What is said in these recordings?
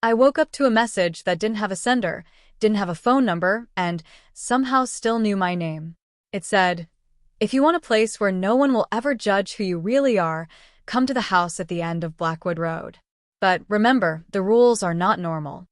I woke up to a message that didn't have a sender, didn't have a phone number, and somehow still knew my name. It said, "If you want a place where no one will ever judge who you really are, come to the house at the end of Blackwood Road. But remember, the rules are not normal."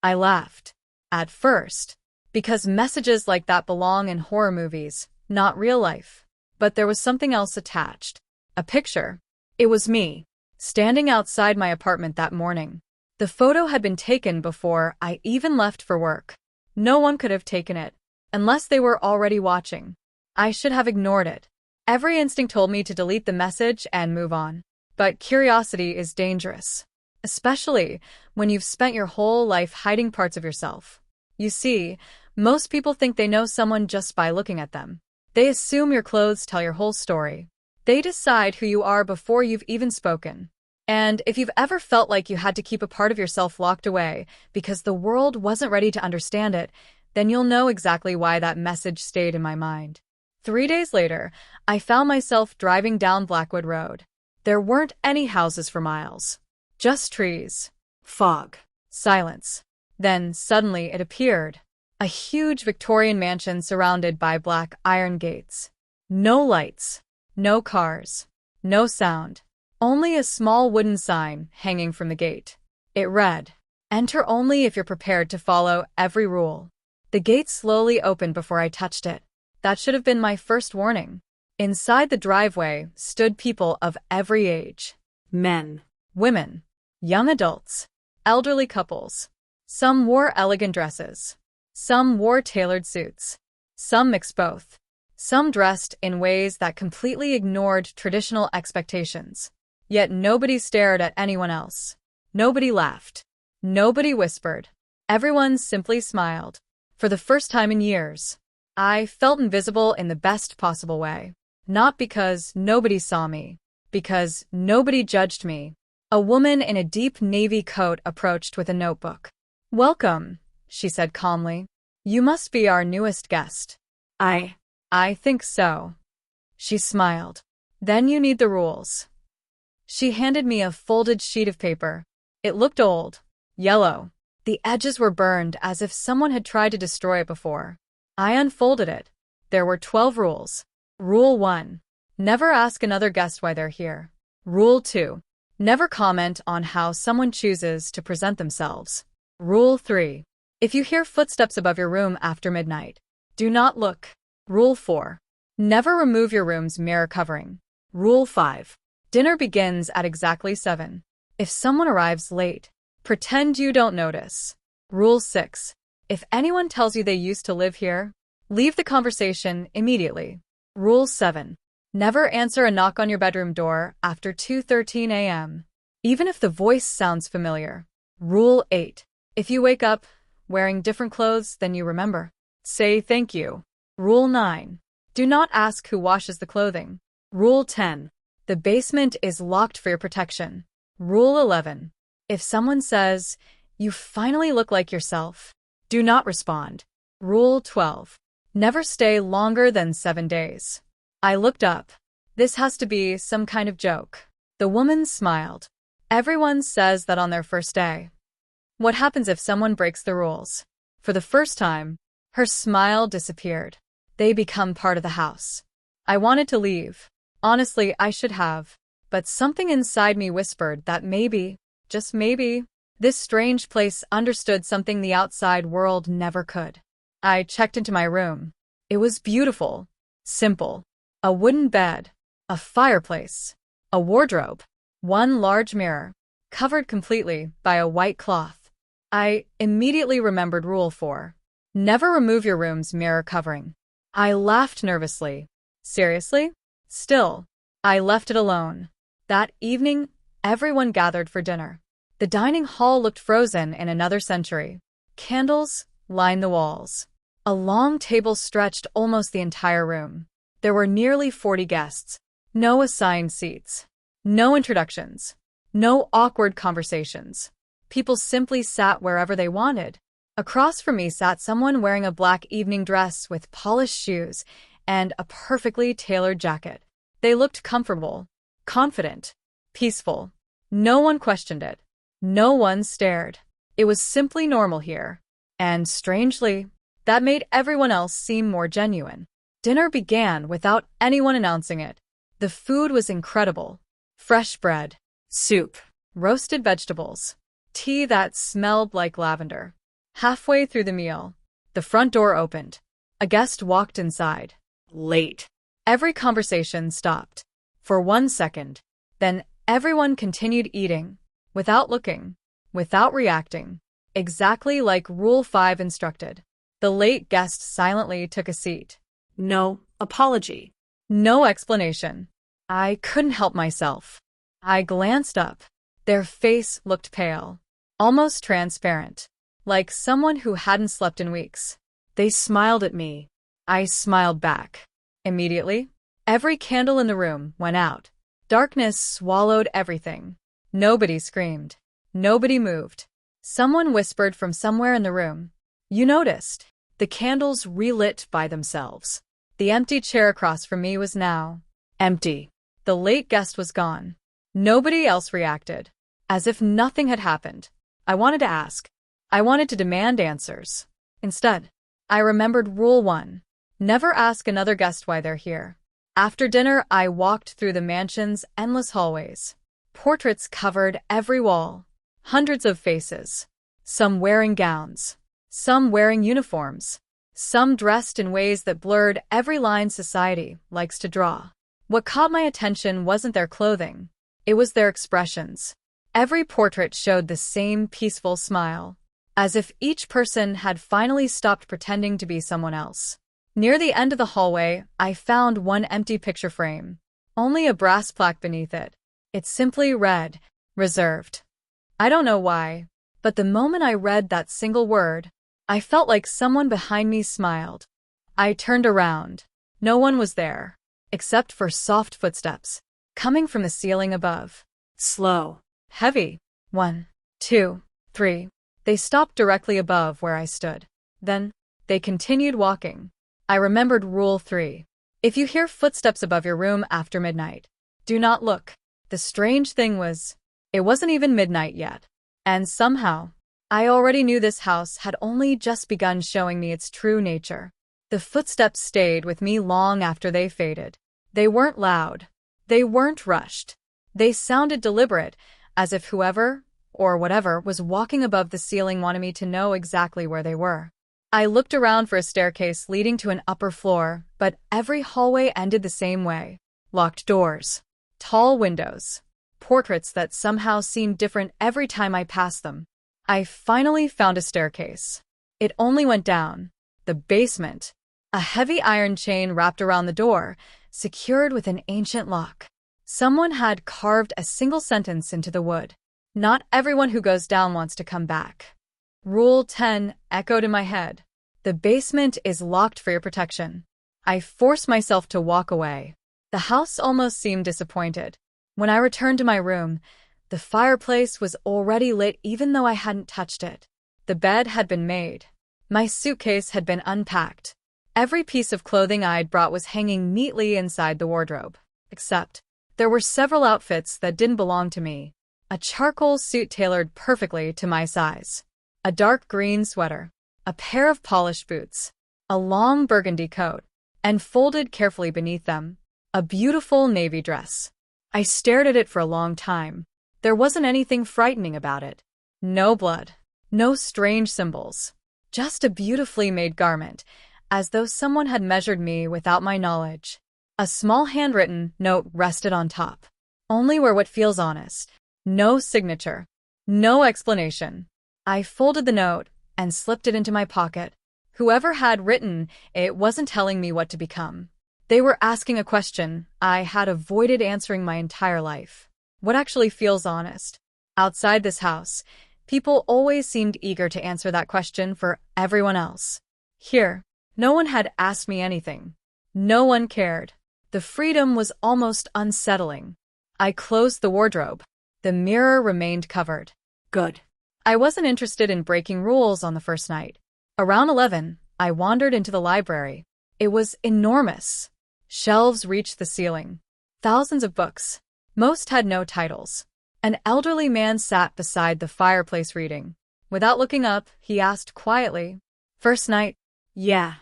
I laughed. At first. Because messages like that belong in horror movies, not real life. But there was something else attached. A picture. It was me, standing outside my apartment that morning. The photo had been taken before I even left for work. No one could have taken it, unless they were already watching. I should have ignored it. Every instinct told me to delete the message and move on. But curiosity is dangerous. Especially when you've spent your whole life hiding parts of yourself. You see, most people think they know someone just by looking at them. They assume your clothes tell your whole story. They decide who you are before you've even spoken. And if you've ever felt like you had to keep a part of yourself locked away because the world wasn't ready to understand it, then you'll know exactly why that message stayed in my mind. 3 days later, I found myself driving down Blackwood Road. There weren't any houses for miles. Just trees, fog, silence. Then suddenly it appeared. A huge Victorian mansion surrounded by black iron gates. No lights, no cars, no sound. Only a small wooden sign hanging from the gate. It read, "Enter only if you're prepared to follow every rule." The gate slowly opened before I touched it. That should have been my first warning. Inside the driveway stood people of every age. Men, women, young adults, elderly couples. Some wore elegant dresses. Some wore tailored suits. Some mixed both. Some dressed in ways that completely ignored traditional expectations. Yet nobody stared at anyone else. Nobody laughed. Nobody whispered. Everyone simply smiled. For the first time in years, I felt invisible in the best possible way. Not because nobody saw me, because nobody judged me. A woman in a deep navy coat approached with a notebook. "Welcome," she said calmly. "You must be our newest guest." I think so." She smiled. "Then you need the rules." She handed me a folded sheet of paper. It looked old, yellow. The edges were burned as if someone had tried to destroy it before. I unfolded it. There were 12 rules. Rule 1. Never ask another guest why they're here. Rule 2. Never comment on how someone chooses to present themselves. Rule 3. If you hear footsteps above your room after midnight, do not look. Rule 4. Never remove your room's mirror covering. Rule 5. Dinner begins at exactly 7. If someone arrives late, pretend you don't notice. Rule 6. If anyone tells you they used to live here, leave the conversation immediately. Rule 7. Never answer a knock on your bedroom door after 2:13 a.m., even if the voice sounds familiar. Rule 8. If you wake up wearing different clothes than you remember, say thank you. Rule 9. Do not ask who washes the clothing. Rule 10. The basement is locked for your protection. Rule 11. If someone says, "You finally look like yourself," do not respond. Rule 12. Never stay longer than 7 days. I looked up. This has to be some kind of joke. The woman smiled. Everyone says that on their first day. What happens if someone breaks the rules? For the first time, her smile disappeared. They become part of the house. I wanted to leave. Honestly, I should have. But something inside me whispered that maybe, just maybe, this strange place understood something the outside world never could. I checked into my room. It was beautiful. Simple. A wooden bed. A fireplace. A wardrobe. One large mirror. Covered completely by a white cloth. I immediately remembered Rule 4. Never remove your room's mirror covering. I laughed nervously. Seriously? Still, I left it alone. That evening, everyone gathered for dinner. The dining hall looked frozen in another century. Candles lined the walls. A long table stretched almost the entire room. There were nearly 40 guests. No assigned seats. No introductions. No awkward conversations. People simply sat wherever they wanted. Across from me sat someone wearing a black evening dress with polished shoes and a perfectly tailored jacket. They looked comfortable, confident, peaceful. No one questioned it. No one stared. It was simply normal here. And strangely, that made everyone else seem more genuine. Dinner began without anyone announcing it. The food was incredible. Fresh bread, soup, roasted vegetables, tea that smelled like lavender. Halfway through the meal, the front door opened. A guest walked inside. Late. Every conversation stopped. For 1 second. Then everyone continued eating. Without looking. Without reacting. Exactly like Rule 5 instructed. The late guest silently took a seat. No apology. No explanation. I couldn't help myself. I glanced up. Their face looked pale. Almost transparent. Like someone who hadn't slept in weeks. They smiled at me. I smiled back. Immediately, every candle in the room went out. Darkness swallowed everything. Nobody screamed. Nobody moved. Someone whispered from somewhere in the room. You noticed. The candles relit by themselves. The empty chair across from me was now empty. The late guest was gone. Nobody else reacted. As if nothing had happened. I wanted to ask. I wanted to demand answers. Instead, I remembered Rule 1. Never ask another guest why they're here. After dinner, I walked through the mansion's endless hallways. Portraits covered every wall. Hundreds of faces. Some wearing gowns. Some wearing uniforms. Some dressed in ways that blurred every line society likes to draw. What caught my attention wasn't their clothing. It was their expressions. Every portrait showed the same peaceful smile. As if each person had finally stopped pretending to be someone else. Near the end of the hallway, I found one empty picture frame. Only a brass plaque beneath it. It simply read, reserved. I don't know why, but the moment I read that single word, I felt like someone behind me smiled. I turned around. No one was there, except for soft footsteps, coming from the ceiling above. Slow. Heavy. 1, 2, 3. They stopped directly above where I stood. Then, they continued walking. I remembered Rule 3. If you hear footsteps above your room after midnight, do not look. The strange thing was, it wasn't even midnight yet. And somehow, I already knew this house had only just begun showing me its true nature. The footsteps stayed with me long after they faded. They weren't loud. They weren't rushed. They sounded deliberate, as if whoever, or whatever, was walking above the ceiling wanted me to know exactly where they were. I looked around for a staircase leading to an upper floor, but every hallway ended the same way. Locked doors. Tall windows. Portraits that somehow seemed different every time I passed them. I finally found a staircase. It only went down. The basement. A heavy iron chain wrapped around the door, secured with an ancient lock. Someone had carved a single sentence into the wood. Not everyone who goes down wants to come back. Rule 10 echoed in my head. The basement is locked for your protection. I forced myself to walk away. The house almost seemed disappointed. When I returned to my room, the fireplace was already lit even though I hadn't touched it. The bed had been made. My suitcase had been unpacked. Every piece of clothing I'd brought was hanging neatly inside the wardrobe. Except, there were several outfits that didn't belong to me. A charcoal suit tailored perfectly to my size. A dark green sweater. A pair of polished boots. A long burgundy coat. And folded carefully beneath them, a beautiful navy dress. I stared at it for a long time. There wasn't anything frightening about it. No blood. No strange symbols. Just a beautifully made garment, as though someone had measured me without my knowledge. A small handwritten note rested on top. Only wear what feels honest. No signature. No explanation. I folded the note and slipped it into my pocket. Whoever had written it wasn't telling me what to become. They were asking a question I had avoided answering my entire life. What actually feels honest? Outside this house, people always seemed eager to answer that question for everyone else. Here, no one had asked me anything. No one cared. The freedom was almost unsettling. I closed the wardrobe. The mirror remained covered. Good. I wasn't interested in breaking rules on the first night. Around 11, I wandered into the library. It was enormous. Shelves reached the ceiling. Thousands of books. Most had no titles. An elderly man sat beside the fireplace reading. Without looking up, he asked quietly, "First night?" Yeah.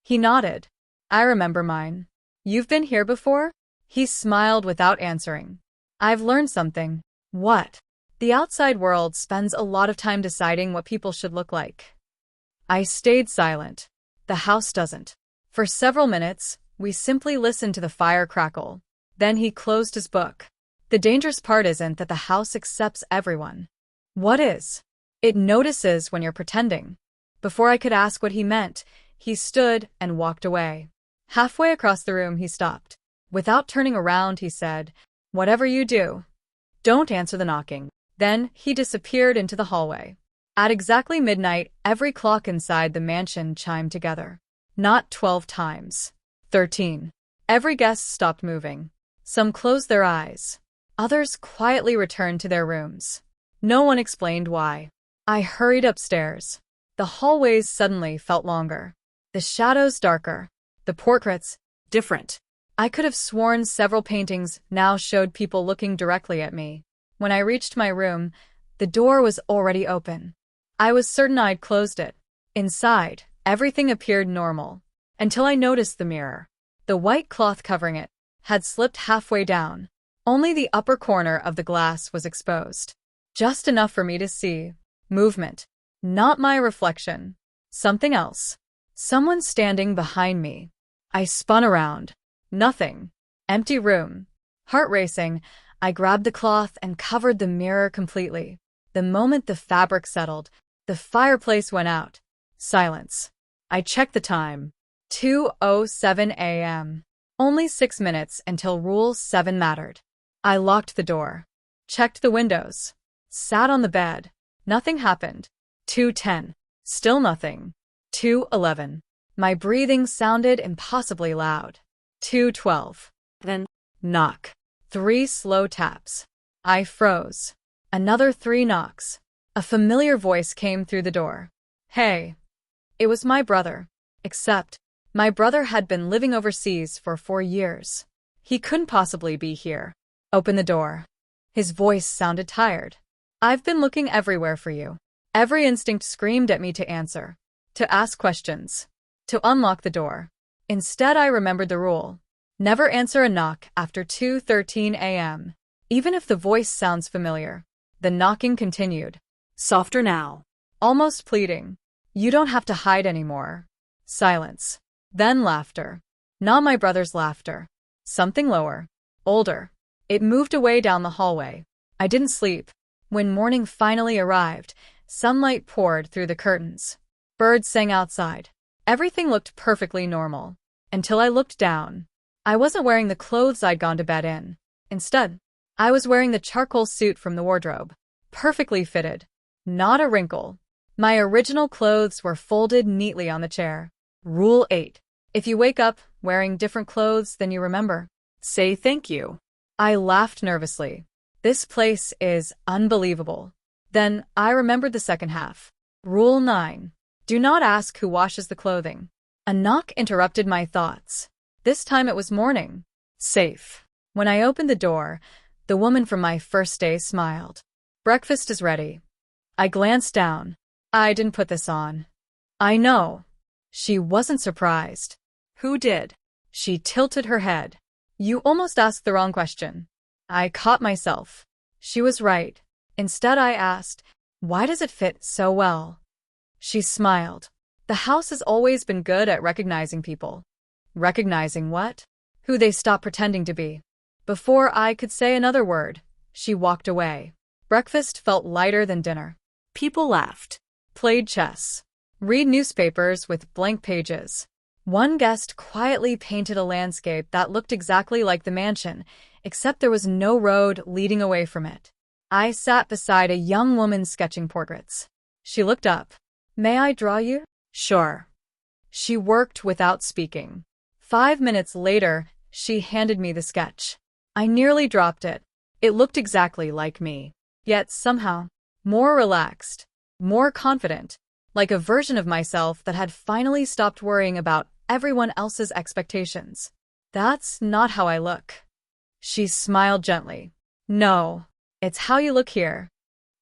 He nodded. "I remember mine." "You've been here before?" He smiled without answering. "I've learned something." "What?" "The outside world spends a lot of time deciding what people should look like." I stayed silent. The house doesn't. For several minutes, we simply listened to the fire crackle. Then he closed his book. The dangerous part isn't that the house accepts everyone. What is? It notices when you're pretending. Before I could ask what he meant, he stood and walked away. Halfway across the room, he stopped. Without turning around, he said, "Whatever you do, don't answer the knocking." Then he disappeared into the hallway. At exactly midnight, every clock inside the mansion chimed together. Not 12 times. 13. Every guest stopped moving. Some closed their eyes. Others quietly returned to their rooms. No one explained why. I hurried upstairs. The hallways suddenly felt longer. The shadows darker. The portraits Different. I could have sworn several paintings now showed people looking directly at me. When I reached my room, the door was already open. I was certain I'd closed it. Inside, everything appeared normal. Until I noticed the mirror. The white cloth covering it had slipped halfway down. Only the upper corner of the glass was exposed. Just enough for me to see movement. Not my reflection. Something else. Someone standing behind me. I spun around. Nothing. Empty room. Heart racing, I grabbed the cloth and covered the mirror completely. The moment the fabric settled, the fireplace went out. Silence. I checked the time. 2:07 a.m. Only 6 minutes until Rule 7 mattered. I locked the door. Checked the windows. Sat on the bed. Nothing happened. 2:10. Still nothing. 2:11. My breathing sounded impossibly loud. 2:12. Then, Knock. 3 slow taps. I froze. Another 3 knocks. A familiar voice came through the door. "Hey." It was my brother. Except, my brother had been living overseas for 4 years. He couldn't possibly be here. "Open the door." His voice sounded tired. "I've been looking everywhere for you." Every instinct screamed at me to answer. To ask questions. To unlock the door. Instead, I remembered the rule. Never answer a knock after 2:13 a.m. Even if the voice sounds familiar. The knocking continued. softer now. Almost pleading. "You don't have to hide anymore." Silence. Then laughter. Not my brother's laughter. Something lower. Older. It moved away down the hallway. I didn't sleep. When morning finally arrived, sunlight poured through the curtains. Birds sang outside. Everything looked perfectly normal. Until I looked down. I wasn't wearing the clothes I'd gone to bed in. Instead, I was wearing the charcoal suit from the wardrobe. Perfectly fitted. Not a wrinkle. My original clothes were folded neatly on the chair. Rule 8. If you wake up wearing different clothes than you remember, Say thank you. I laughed nervously. This place is unbelievable. Then I remembered the second half. Rule 9. Do not ask who washes the clothing. A knock interrupted my thoughts. This time it was morning. Safe. When I opened the door, the woman from my first day smiled. "Breakfast is ready." I glanced down. "I didn't put this on." "I know." She wasn't surprised. Who did? She tilted her head. "You almost asked the wrong question." I caught myself. She was right. Instead, I asked, "Why does it fit so well?" She smiled. "The house has always been good at recognizing people." Recognizing what? Who they stop pretending to be. Before I could say another word, she walked away. Breakfast felt lighter than dinner. People laughed. Played chess. Read newspapers with blank pages. One guest quietly painted a landscape that looked exactly like the mansion, except there was no road leading away from it. I sat beside a young woman sketching portraits. She looked up. "May I draw you?" "Sure." She worked without speaking. 5 minutes later, she handed me the sketch. I nearly dropped it. It looked exactly like me. Yet somehow, more relaxed, more confident, like a version of myself that had finally stopped worrying about everyone else's expectations. That's not how I look. She smiled gently. "No, it's how you look here."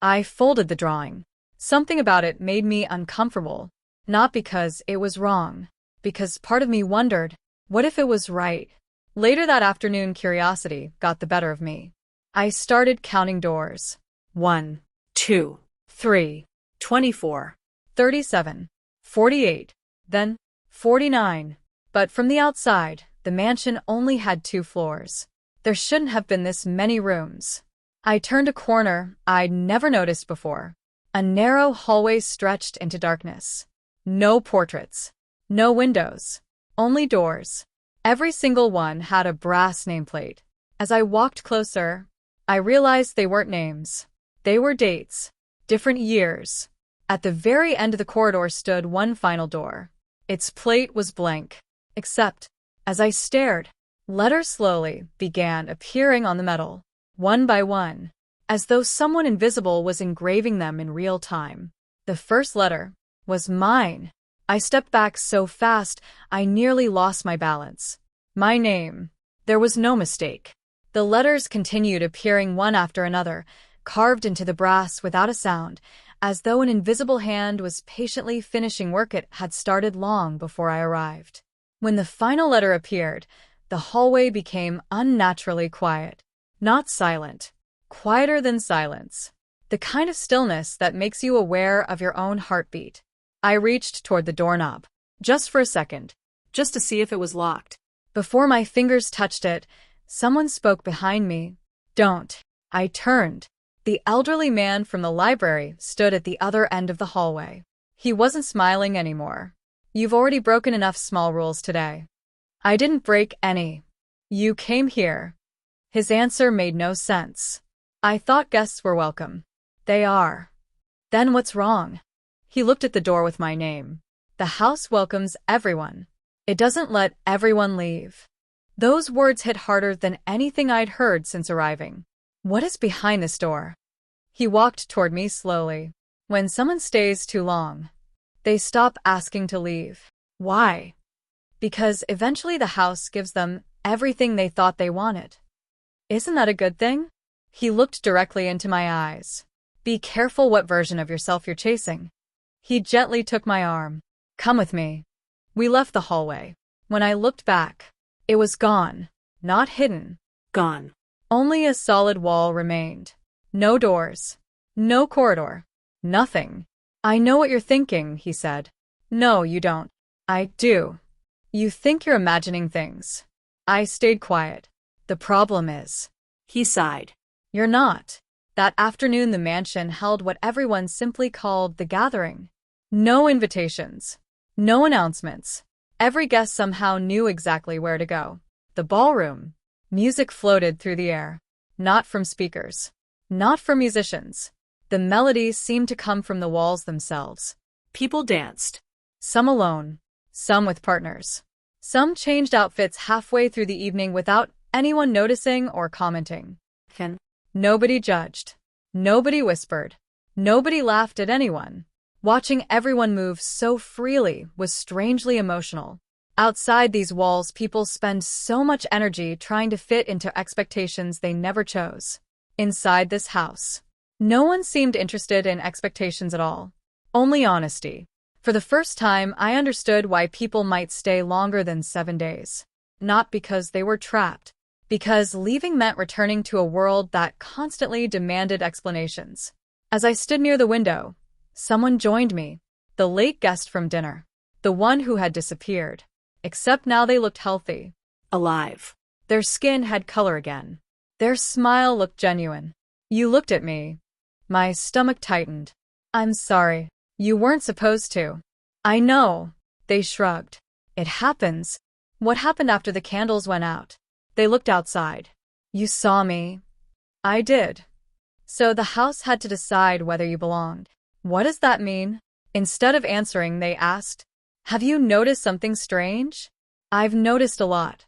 I folded the drawing. Something about it made me uncomfortable. Not because it was wrong, because part of me wondered, what if it was right? Later that afternoon, curiosity got the better of me. I started counting doors. 1, 2, 3, 24. 37, 48, then 49. But from the outside, the mansion only had 2 floors. There shouldn't have been this many rooms. I turned a corner I'd never noticed before. A narrow hallway stretched into darkness. No portraits. No windows. Only doors. Every single one had a brass nameplate. As I walked closer, I realized they weren't names. They were dates. Different years. At the very end of the corridor stood one final door. Its plate was blank. Except, as I stared, letters slowly began appearing on the metal, one by one, as though someone invisible was engraving them in real time. The first letter was mine. I stepped back so fast I nearly lost my balance. My name. There was no mistake. The letters continued appearing one after another, carved into the brass without a sound, as though an invisible hand was patiently finishing work it had started long before I arrived. When the final letter appeared, the hallway became unnaturally quiet. Not silent. Quieter than silence. The kind of stillness that makes you aware of your own heartbeat. I reached toward the doorknob. Just for a second. Just to see if it was locked. Before my fingers touched it, someone spoke behind me. Don't. I turned. The elderly man from the library stood at the other end of the hallway. He wasn't smiling anymore. You've already broken enough small rules today. I didn't break any. You came here. His answer made no sense. I thought guests were welcome. They are. Then what's wrong? He looked at the door with my name. The house welcomes everyone. It doesn't let everyone leave. Those words hit harder than anything I'd heard since arriving. What is behind this door? He walked toward me slowly. When someone stays too long, they stop asking to leave. Why? Because eventually the house gives them everything they thought they wanted. Isn't that a good thing? He looked directly into my eyes. Be careful what version of yourself you're chasing. He gently took my arm. Come with me. We left the hallway. When I looked back, it was gone. Not hidden. Gone. Only a solid wall remained. No doors. No corridor. Nothing. I know what you're thinking, he said. No, you don't. I do. You think you're imagining things. I stayed quiet. The problem is, he sighed. You're not. That afternoon the mansion held what everyone simply called the gathering. No invitations. No announcements. Every guest somehow knew exactly where to go. The ballroom. Music floated through the air. Not from speakers. Not from musicians. The melodies seemed to come from the walls themselves. People danced. Some alone. Some with partners. Some changed outfits halfway through the evening without anyone noticing or commenting. Nobody judged. Nobody whispered. Nobody laughed at anyone. Watching everyone move so freely was strangely emotional. Outside these walls, people spend so much energy trying to fit into expectations they never chose. Inside this house, no one seemed interested in expectations at all. Only honesty. For the first time, I understood why people might stay longer than 7 days. Not because they were trapped. Because leaving meant returning to a world that constantly demanded explanations. As I stood near the window, someone joined me. The late guest from dinner. The one who had disappeared. Except now they looked healthy. Alive. Their skin had color again. Their smile looked genuine. You looked at me. My stomach tightened. I'm sorry. You weren't supposed to. I know. They shrugged. It happens. What happened after the candles went out? They looked outside. You saw me. I did. So the house had to decide whether you belonged. What does that mean? Instead of answering, they asked, have you noticed something strange? I've noticed a lot.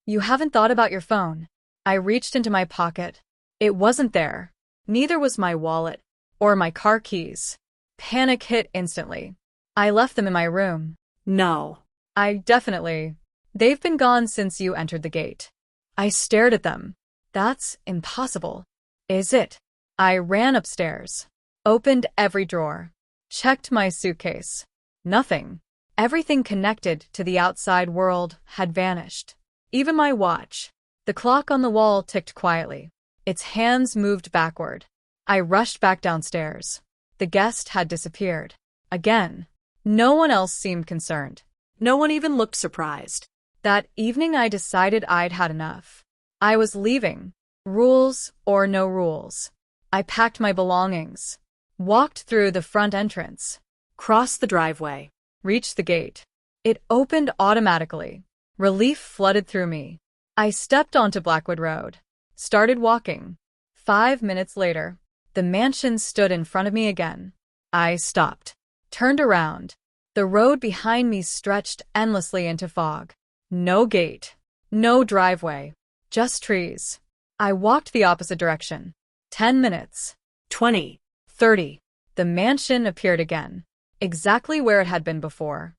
You haven't thought about your phone. I reached into my pocket. It wasn't there. Neither was my wallet or my car keys. Panic hit instantly. I left them in my room. No. They've been gone since you entered the gate. I stared at them. That's impossible. Is it? I ran upstairs. Opened every drawer. Checked my suitcase. Nothing. Everything connected to the outside world had vanished. Even my watch. The clock on the wall ticked quietly. Its hands moved backward. I rushed back downstairs. The guest had disappeared. Again. No one else seemed concerned. No one even looked surprised. That evening I decided I'd had enough. I was leaving. Rules or no rules. I packed my belongings. Walked through the front entrance. Crossed the driveway. Reached the gate. It opened automatically. Relief flooded through me. I stepped onto Blackwood Road. Started walking. 5 minutes later, the mansion stood in front of me again. I stopped. Turned around. The road behind me stretched endlessly into fog. No gate. No driveway. Just trees. I walked the opposite direction. 10 minutes. 20. 30. The mansion appeared again. Exactly where it had been before.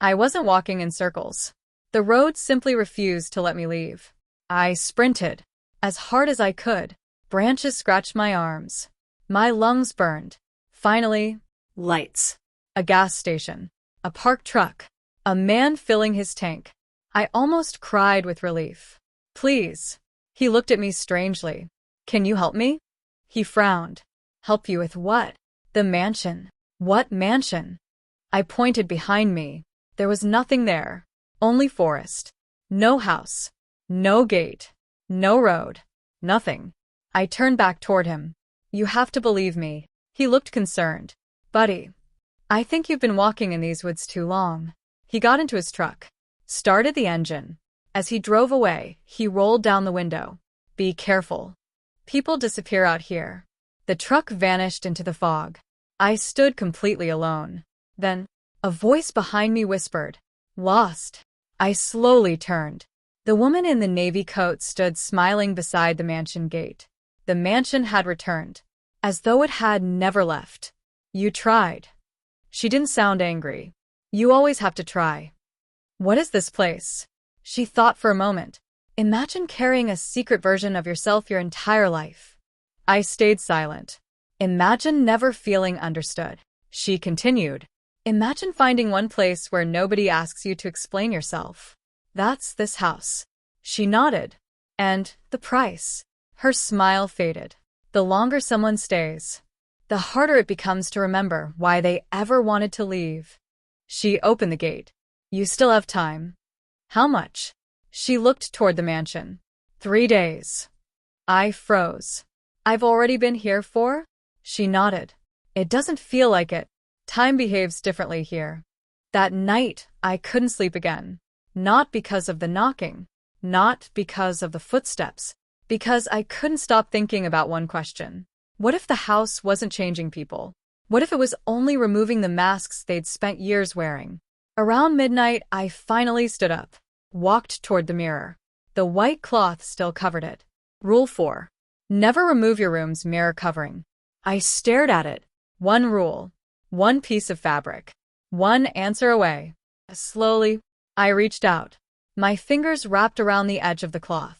I wasn't walking in circles. The road simply refused to let me leave. I sprinted. As hard as I could. Branches scratched my arms. My lungs burned. Finally, Lights. a gas station. A parked truck. A man filling his tank. I almost cried with relief. Please. He looked at me strangely. Can you help me? He frowned. Help you with what? The mansion. What mansion? I pointed behind me. There was nothing there. Only forest. No house. No gate. No road. Nothing. I turned back toward him. You have to believe me. He looked concerned. Buddy, I think you've been walking in these woods too long. He got into his truck. Started the engine. As he drove away, he rolled down the window. Be careful. People disappear out here. The truck vanished into the fog. I stood completely alone. Then, a voice behind me whispered, Lost. I slowly turned. The woman in the navy coat stood smiling beside the mansion gate. The mansion had returned, as though it had never left. You tried. She didn't sound angry. You always have to try. What is this place? She thought for a moment. Imagine carrying a secret version of yourself your entire life. I stayed silent. Imagine never feeling understood. She continued. Imagine finding one place where nobody asks you to explain yourself. That's this house. She nodded. And the price. Her smile faded. The longer someone stays, the harder it becomes to remember why they ever wanted to leave. She opened the gate. You still have time. How much? She looked toward the mansion. 3 days. I froze. I've already been here 4? She nodded. It doesn't feel like it. Time behaves differently here. That night, I couldn't sleep again. Not because of the knocking. Not because of the footsteps. Because I couldn't stop thinking about one question. What if the house wasn't changing people? What if it was only removing the masks they'd spent years wearing? Around midnight, I finally stood up. Walked toward the mirror. The white cloth still covered it. Rule 4. Never remove your room's mirror covering. I stared at it. One rule. One piece of fabric. One answer away. Slowly, I reached out. My fingers wrapped around the edge of the cloth.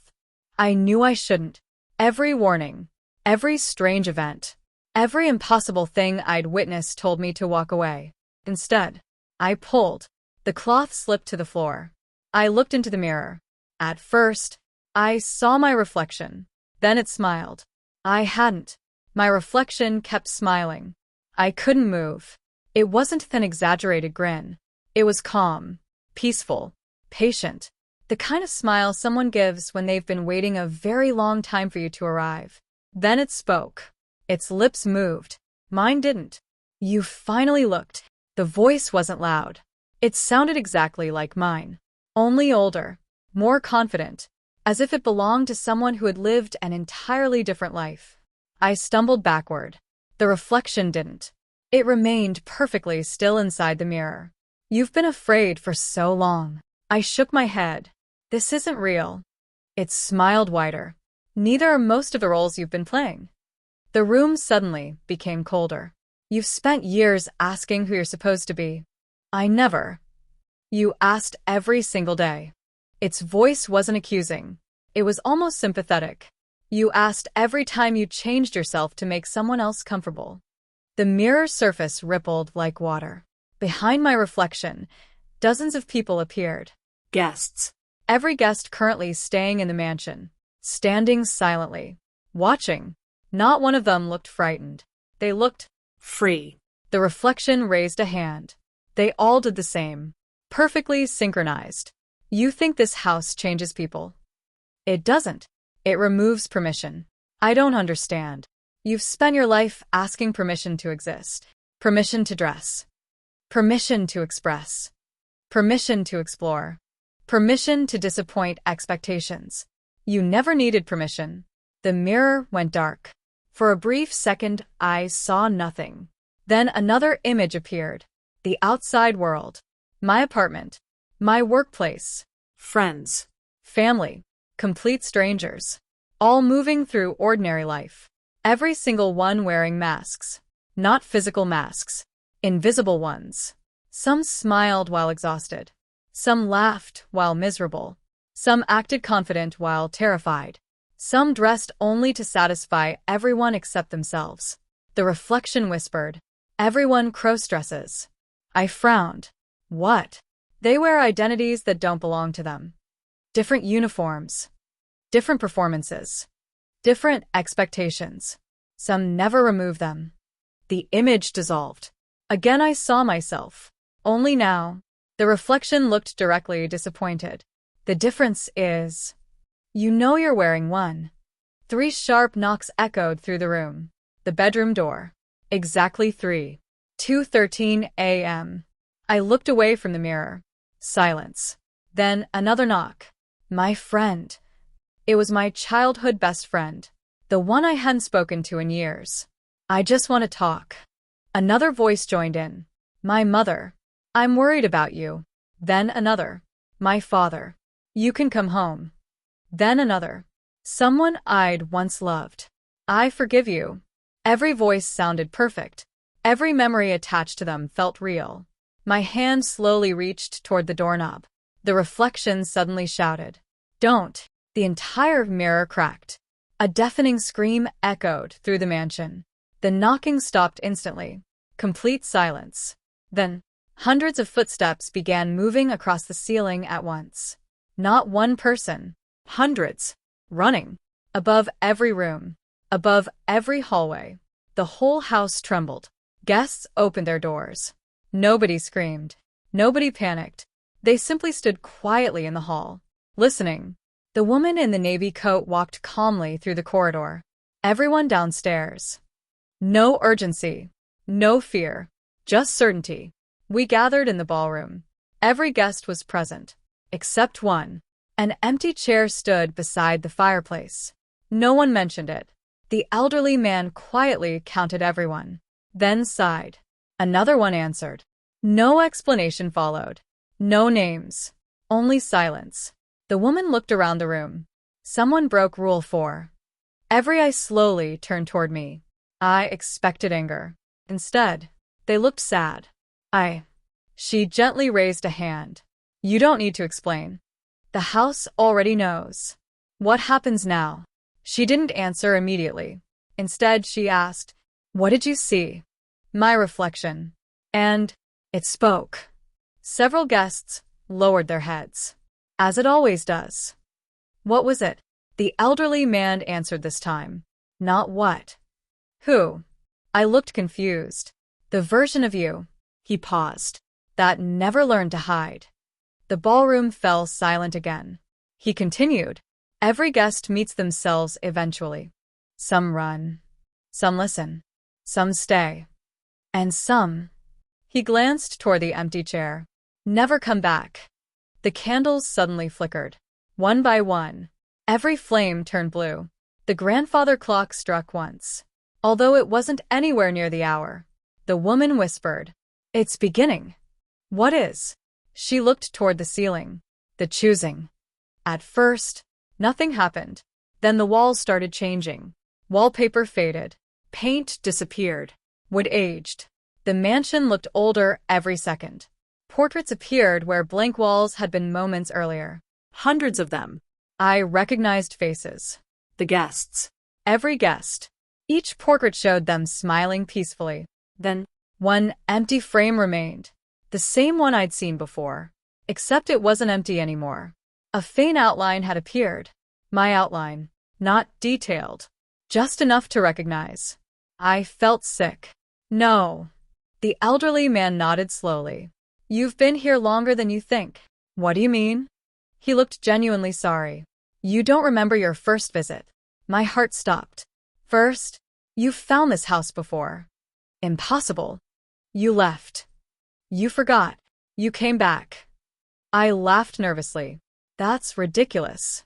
I knew I shouldn't. Every warning, every strange event, every impossible thing I'd witnessed told me to walk away. Instead, I pulled. The cloth slipped to the floor. I looked into the mirror. At first, I saw my reflection. Then it smiled. I hadn't. My reflection kept smiling. I couldn't move. It wasn't an exaggerated grin. It was calm, peaceful, patient. The kind of smile someone gives when they've been waiting a very long time for you to arrive. Then it spoke. Its lips moved. Mine didn't. You finally looked. The voice wasn't loud. It sounded exactly like mine. Only older, more confident, as if it belonged to someone who had lived an entirely different life. I stumbled backward. The reflection didn't. It remained perfectly still inside the mirror. You've been afraid for so long. I shook my head. This isn't real. It smiled wider. Neither are most of the roles you've been playing. The room suddenly became colder. You've spent years asking who you're supposed to be. I never. You asked every single day. Its voice wasn't accusing. It was almost sympathetic. You asked every time you changed yourself to make someone else comfortable. The mirror's surface rippled like water. Behind my reflection, dozens of people appeared. Guests. Every guest currently staying in the mansion, standing silently, watching. Not one of them looked frightened. They looked Free. The reflection raised a hand. They all did the same. Perfectly synchronized. You think this house changes people? It doesn't. It removes permission. I don't understand. You've spent your life asking permission to exist. Permission to dress. Permission to express. Permission to explore. Permission to disappoint expectations. You never needed permission. The mirror went dark. For a brief second, I saw nothing. Then another image appeared. The outside world. My apartment. My workplace. Friends. Family. Complete strangers. All moving through ordinary life. Every single one wearing masks. Not physical masks. Invisible ones. Some smiled while exhausted. Some laughed while miserable. Some acted confident while terrified. Some dressed only to satisfy everyone except themselves. The reflection whispered, "Everyone crossdresses." I frowned. What? They wear identities that don't belong to them. Different uniforms. Different performances. Different expectations. Some never remove them. The image dissolved. Again I saw myself. Only now. The reflection looked directly disappointed. The difference is, you know you're wearing one. 3 sharp knocks echoed through the room. The bedroom door. Exactly 3. 2:13 a.m. I looked away from the mirror. Silence. Then another knock. My friend. It was my childhood best friend. The one I hadn't spoken to in years. I just want to talk. Another voice joined in. My mother. I'm worried about you. Then another. My father. You can come home. Then another. Someone I'd once loved. I forgive you. Every voice sounded perfect. Every memory attached to them felt real. My hand slowly reached toward the doorknob. The reflection suddenly shouted, "Don't." The entire mirror cracked. A deafening scream echoed through the mansion. The knocking stopped instantly. Complete silence. Then, hundreds of footsteps began moving across the ceiling at once. Not one person. Hundreds. Running. Above every room. Above every hallway. The whole house trembled. Guests opened their doors. Nobody screamed. Nobody panicked. They simply stood quietly in the hall, listening. The woman in the navy coat walked calmly through the corridor. Everyone downstairs. No urgency. No fear. Just certainty. We gathered in the ballroom. Every guest was present. Except one. An empty chair stood beside the fireplace. No one mentioned it. The elderly man quietly counted everyone. Then sighed. Another one answered. No explanation followed. No names. Only silence. The woman looked around the room. Someone broke Rule 4. Every eye slowly turned toward me. I expected anger. Instead, they looked sad. She gently raised a hand. You don't need to explain. The house already knows. What happens now? She didn't answer immediately. Instead, she asked, "What did you see?" My reflection. And it spoke. Several guests lowered their heads. As it always does. What was it? The elderly man answered this time. Not what. Who? I looked confused. The version of you. He paused. That never learned to hide. The ballroom fell silent again. He continued. Every guest meets themselves eventually. Some run. Some listen. Some stay. And some. He glanced toward the empty chair. Never come back. The candles suddenly flickered. One by one. Every flame turned blue. The grandfather clock struck once. Although it wasn't anywhere near the hour. The woman whispered, "It's beginning." What is? She looked toward the ceiling. The choosing. At first, nothing happened. Then the walls started changing. Wallpaper faded. Paint disappeared. Wood aged. The mansion looked older every second. Portraits appeared where blank walls had been moments earlier. Hundreds of them. I recognized faces. The guests. Every guest. Each portrait showed them smiling peacefully. Then, One empty frame remained, the same one I'd seen before, except it wasn't empty anymore. A faint outline had appeared. My outline, not detailed, just enough to recognize. I felt sick. No. The elderly man nodded slowly. You've been here longer than you think. What do you mean? He looked genuinely sorry. You don't remember your first visit. My heart stopped. First, you've found this house before. Impossible. You left. You forgot. You came back. I laughed nervously. That's ridiculous.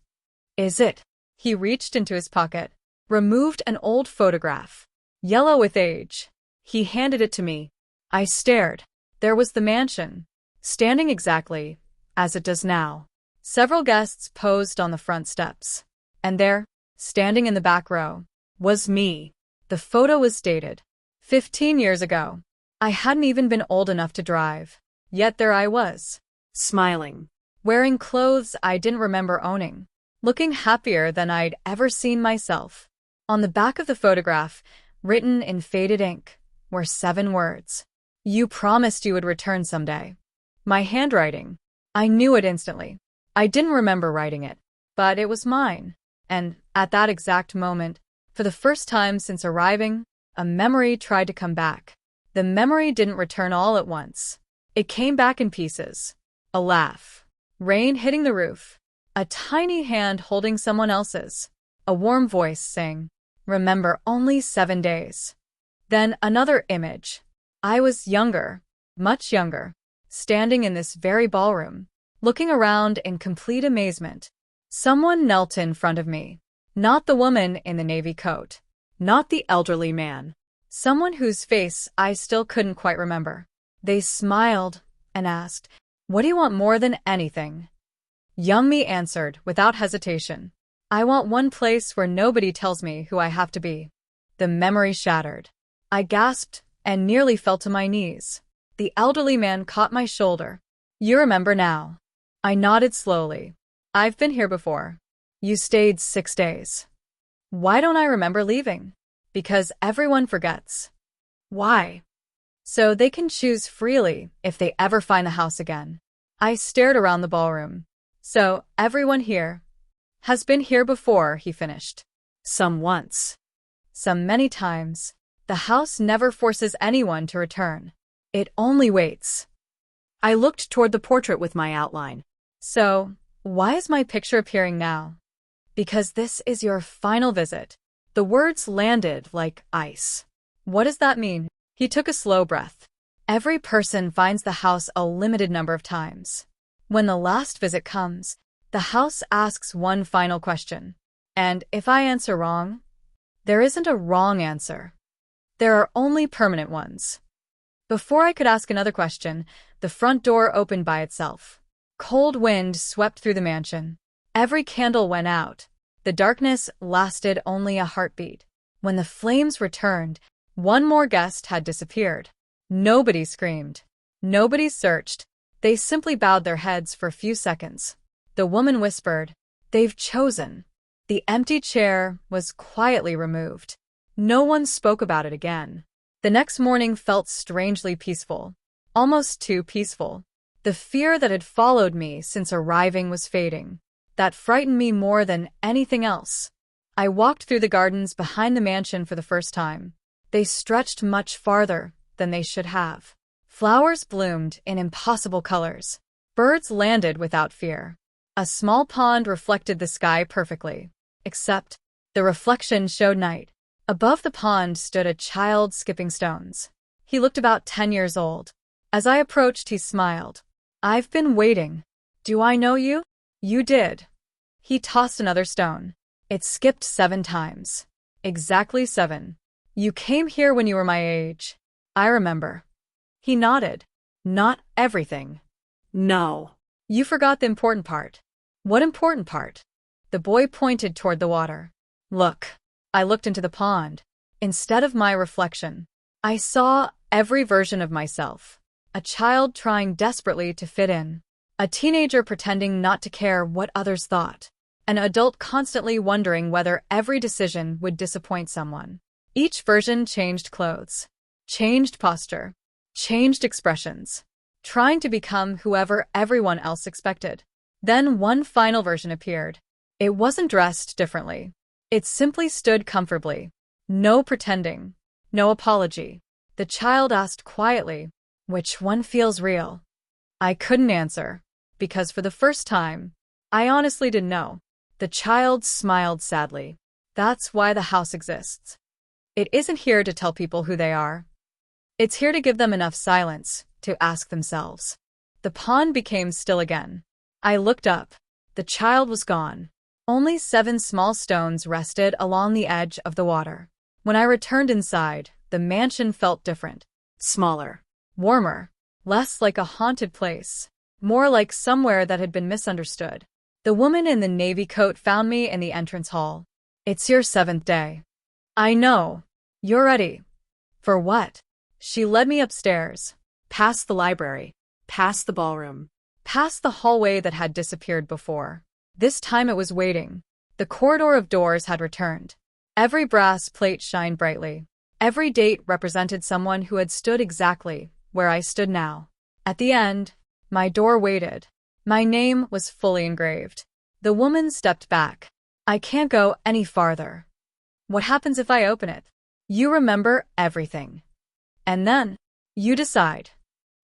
Is it? He reached into his pocket, removed an old photograph, yellow with age. He handed it to me. I stared. There was the mansion, standing exactly as it does now. Several guests posed on the front steps. And there, standing in the back row, was me. The photo was dated 15 years ago. I hadn't even been old enough to drive. Yet there I was, smiling. wearing clothes I didn't remember owning, looking happier than I'd ever seen myself. On the back of the photograph, written in faded ink, were 7 words. You promised you would return someday. My handwriting. I knew it instantly. I didn't remember writing it, but it was mine. And at that exact moment, for the first time since arriving, a memory tried to come back. The memory didn't return all at once. It came back in pieces. A laugh. Rain hitting the roof. A tiny hand holding someone else's. A warm voice saying, "Remember, only 7 days." Then another image. I was younger, much younger, standing in this very ballroom, looking around in complete amazement. Someone knelt in front of me. Not the woman in the navy coat. Not the elderly man. Someone whose face I still couldn't quite remember. They smiled and asked, "What do you want more than anything?" Young me answered without hesitation, "I want one place where nobody tells me who I have to be." The memory shattered. I gasped and nearly fell to my knees. The elderly man caught my shoulder. "You remember now." I nodded slowly. "I've been here before. You stayed 6 days." "Why don't I remember leaving?" "Because everyone forgets." "Why?" "So they can choose freely if they ever find the house again." I stared around the ballroom. "So everyone here has been here before," he finished. "Some once. Some many times. The house never forces anyone to return. It only waits." I looked toward the portrait with my outline. "So, why is my picture appearing now?" "Because this is your final visit." The words landed like ice. "What does that mean?" He took a slow breath. "Every person finds the house a limited number of times. When the last visit comes, the house asks one final question. And if I answer wrong, there isn't a wrong answer. There are only permanent ones." Before I could ask another question, the front door opened by itself. Cold wind swept through the mansion. Every candle went out. The darkness lasted only a heartbeat. When the flames returned, one more guest had disappeared. Nobody screamed. Nobody searched. They simply bowed their heads for a few seconds. The woman whispered, "They've chosen." The empty chair was quietly removed. No one spoke about it again. The next morning felt strangely peaceful. Almost too peaceful. The fear that had followed me since arriving was fading. That frightened me more than anything else. I walked through the gardens behind the mansion for the first time. They stretched much farther than they should have. Flowers bloomed in impossible colors. Birds landed without fear. A small pond reflected the sky perfectly, except the reflection showed night. Above the pond stood a child skipping stones. He looked about 10 years old. As I approached, he smiled. "I've been waiting. Do I know you?" "You did." He tossed another stone. It skipped 7 times. "Exactly 7. You came here when you were my age." "I remember." He nodded. "Not everything." No. "You forgot the important part." "What important part?" The boy pointed toward the water. "Look." I looked into the pond. Instead of my reflection, I saw every version of myself. A child trying desperately to fit in. A teenager pretending not to care what others thought. An adult constantly wondering whether every decision would disappoint someone. Each version changed clothes. changed posture, changed expressions, trying to become whoever everyone else expected. Then one final version appeared. It wasn't dressed differently. It simply stood comfortably. No pretending, no apology. The child asked quietly, "Which one feels real?" I couldn't answer, because for the first time, I honestly didn't know. The child smiled sadly. That's why the house exists. It isn't here to tell people who they are. It's here to give them enough silence to ask themselves. The pond became still again. I looked up. The child was gone. Only 7 small stones rested along the edge of the water. When I returned inside, the mansion felt different. Smaller, warmer, less like a haunted place, more like somewhere that had been misunderstood. The woman in the navy coat found me in the entrance hall. "It's your 7th day. I know. You're ready." "For what?" She led me upstairs, past the library, past the ballroom, past the hallway that had disappeared before. This time it was waiting. The corridor of doors had returned. Every brass plate shined brightly. Every date represented someone who had stood exactly where I stood now. At the end, my door waited. My name was fully engraved. The woman stepped back. "I can't go any farther." "What happens if I open it?" "You remember everything. And then, you decide."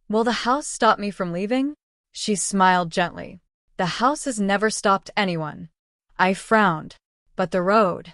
"Will the house stop me from leaving?" She smiled gently. "The house has never stopped anyone." I frowned. "But the road?"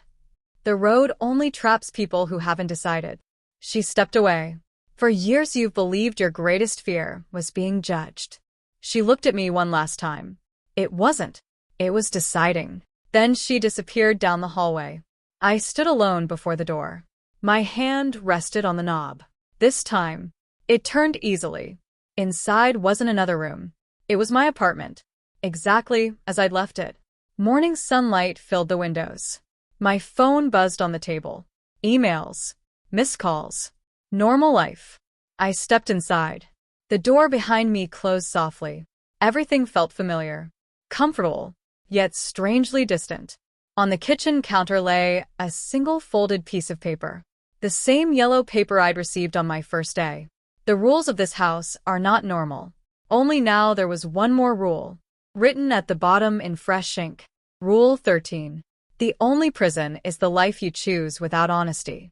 "The road only traps people who haven't decided." She stepped away. "For years you've believed your greatest fear was being judged." She looked at me one last time. It wasn't. It was deciding. Then she disappeared down the hallway. I stood alone before the door. My hand rested on the knob. This time, it turned easily. Inside wasn't another room. It was my apartment, exactly as I'd left it. Morning sunlight filled the windows. My phone buzzed on the table. Emails, missed calls, normal life. I stepped inside. The door behind me closed softly. Everything felt familiar, comfortable, yet strangely distant. On the kitchen counter lay a single folded piece of paper. The same yellow paper I'd received on my first day. The rules of this house are not normal. Only now there was one more rule, written at the bottom in fresh ink. Rule 13. The only prison is the life you choose without honesty.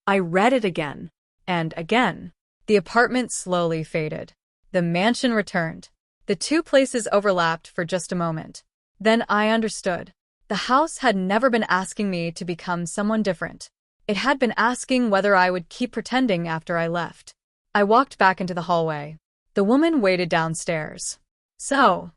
I read it again, and again. The apartment slowly faded. The mansion returned. The two places overlapped for just a moment. Then I understood. The house had never been asking me to become someone different. It had been asking whether I would keep pretending after I left. I walked back into the hallway. The woman waited downstairs. "So?"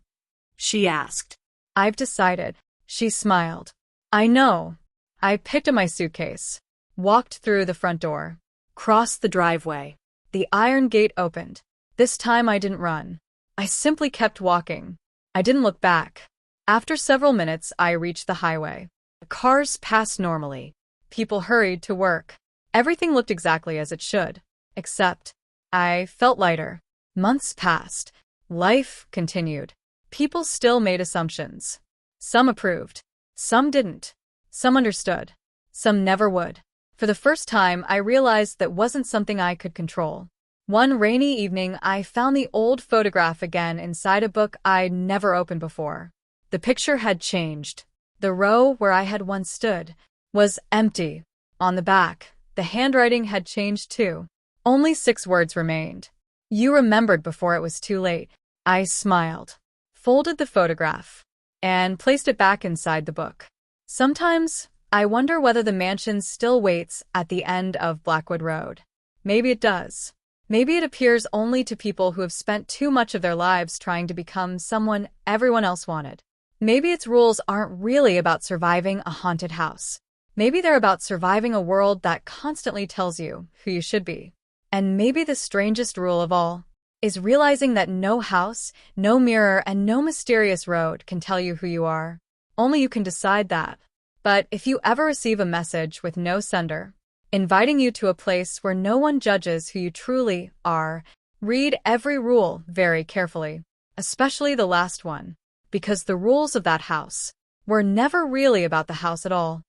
she asked. "I've decided." She smiled. "I know." I picked up my suitcase, walked through the front door, crossed the driveway. The iron gate opened. This time I didn't run. I simply kept walking. I didn't look back. After several minutes, I reached the highway. Cars passed normally. People hurried to work. Everything looked exactly as it should, except I felt lighter. Months passed. Life continued. People still made assumptions. Some approved. Some didn't. Some understood. Some never would. For the first time, I realized that wasn't something I could control. One rainy evening, I found the old photograph again inside a book I'd never opened before. The picture had changed. The row where I had once stood was empty. On the back, the handwriting had changed too. Only 6 words remained. "You remembered before it was too late." I smiled, folded the photograph, and placed it back inside the book. Sometimes, I wonder whether the mansion still waits at the end of Blackwood Road. Maybe it does. Maybe it appears only to people who have spent too much of their lives trying to become someone everyone else wanted. Maybe its rules aren't really about surviving a haunted house. Maybe they're about surviving a world that constantly tells you who you should be. And maybe the strangest rule of all is realizing that no house, no mirror, and no mysterious road can tell you who you are. Only you can decide that. But if you ever receive a message with no sender, inviting you to a place where no one judges who you truly are, read every rule very carefully, especially the last one, because the rules of that house were never really about the house at all.